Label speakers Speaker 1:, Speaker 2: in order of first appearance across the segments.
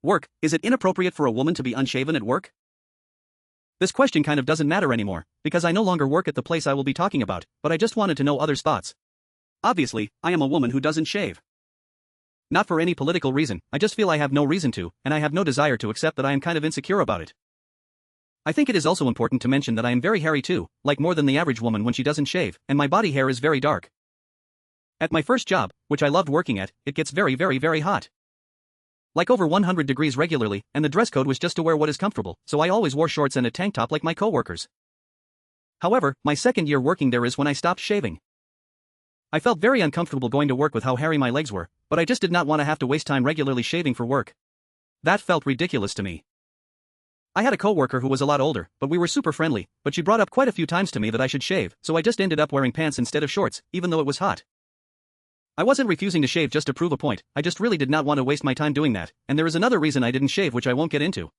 Speaker 1: Work, is it inappropriate for a woman to be unshaven at work? This question kind of doesn't matter anymore, because I no longer work at the place I will be talking about, but I just wanted to know others' thoughts. Obviously, I am a woman who doesn't shave. Not for any political reason, I just feel I have no reason to, and I have no desire to accept that I am kind of insecure about it. I think it is also important to mention that I am very hairy too, like more than the average woman when she doesn't shave, and my body hair is very dark. At my first job, which I loved working at, it gets very hot. Like over 100 degrees regularly, and the dress code was just to wear what is comfortable, so I always wore shorts and a tank top like my coworkers. However, my second year working there is when I stopped shaving. I felt very uncomfortable going to work with how hairy my legs were, but I just did not want to have to waste time regularly shaving for work. That felt ridiculous to me. I had a coworker who was a lot older, but we were super friendly, but she brought up quite a few times to me that I should shave, so I just ended up wearing pants instead of shorts, even though it was hot. I wasn't refusing to shave just to prove a point, I just really did not want to waste my time doing that, and there is another reason I didn't shave which I won't get into.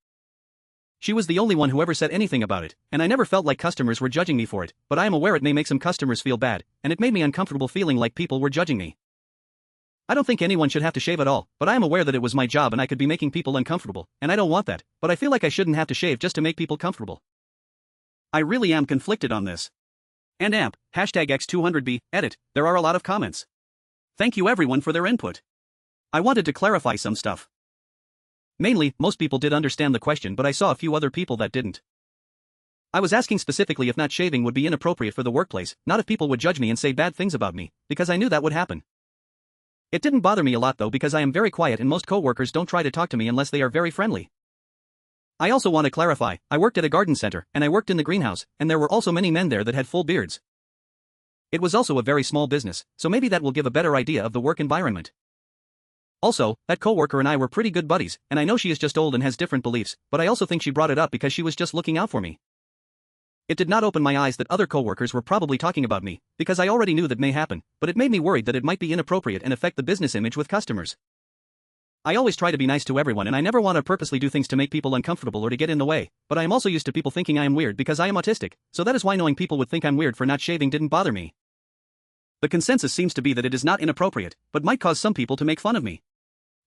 Speaker 1: She was the only one who ever said anything about it, and I never felt like customers were judging me for it, but I am aware it may make some customers feel bad, and it made me uncomfortable feeling like people were judging me. I don't think anyone should have to shave at all, but I am aware that it was my job and I could be making people uncomfortable, and I don't want that, but I feel like I shouldn't have to shave just to make people comfortable. I really am conflicted on this. And amp, #X200B, edit, there are a lot of comments. Thank you everyone for their input. I wanted to clarify some stuff. Mainly, most people did understand the question, but I saw a few other people that didn't. I was asking specifically if not shaving would be inappropriate for the workplace, not if people would judge me and say bad things about me, because I knew that would happen. It didn't bother me a lot though because I am very quiet and most coworkers don't try to talk to me unless they are very friendly. I also want to clarify, I worked at a garden center, and I worked in the greenhouse, and there were also many men there that had full beards. It was also a very small business, so maybe that will give a better idea of the work environment. Also, that coworker and I were pretty good buddies, and I know she is just old and has different beliefs, but I also think she brought it up because she was just looking out for me. It did not open my eyes that other coworkers were probably talking about me, because I already knew that may happen, but it made me worried that it might be inappropriate and affect the business image with customers. I always try to be nice to everyone and I never want to purposely do things to make people uncomfortable or to get in the way, but I am also used to people thinking I am weird because I am autistic, so that is why knowing people would think I'm weird for not shaving didn't bother me. The consensus seems to be that it is not inappropriate, but might cause some people to make fun of me.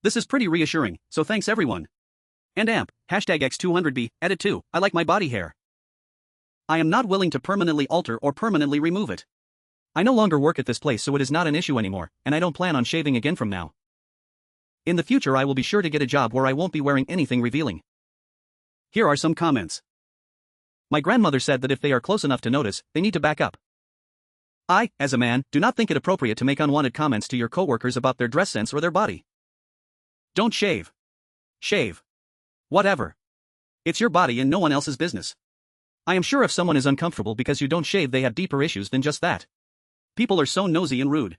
Speaker 1: This is pretty reassuring, so thanks everyone. And amp, #X200B, edit 2, I like my body hair. I am not willing to permanently alter or permanently remove it. I no longer work at this place so it is not an issue anymore, and I don't plan on shaving again from now. In the future I will be sure to get a job where I won't be wearing anything revealing. Here are some comments. My grandmother said that if they are close enough to notice, they need to back up. I, as a man, do not think it appropriate to make unwanted comments to your coworkers about their dress sense or their body. Don't shave. Shave. Whatever. It's your body and no one else's business. I am sure if someone is uncomfortable because you don't shave they have deeper issues than just that. People are so nosy and rude.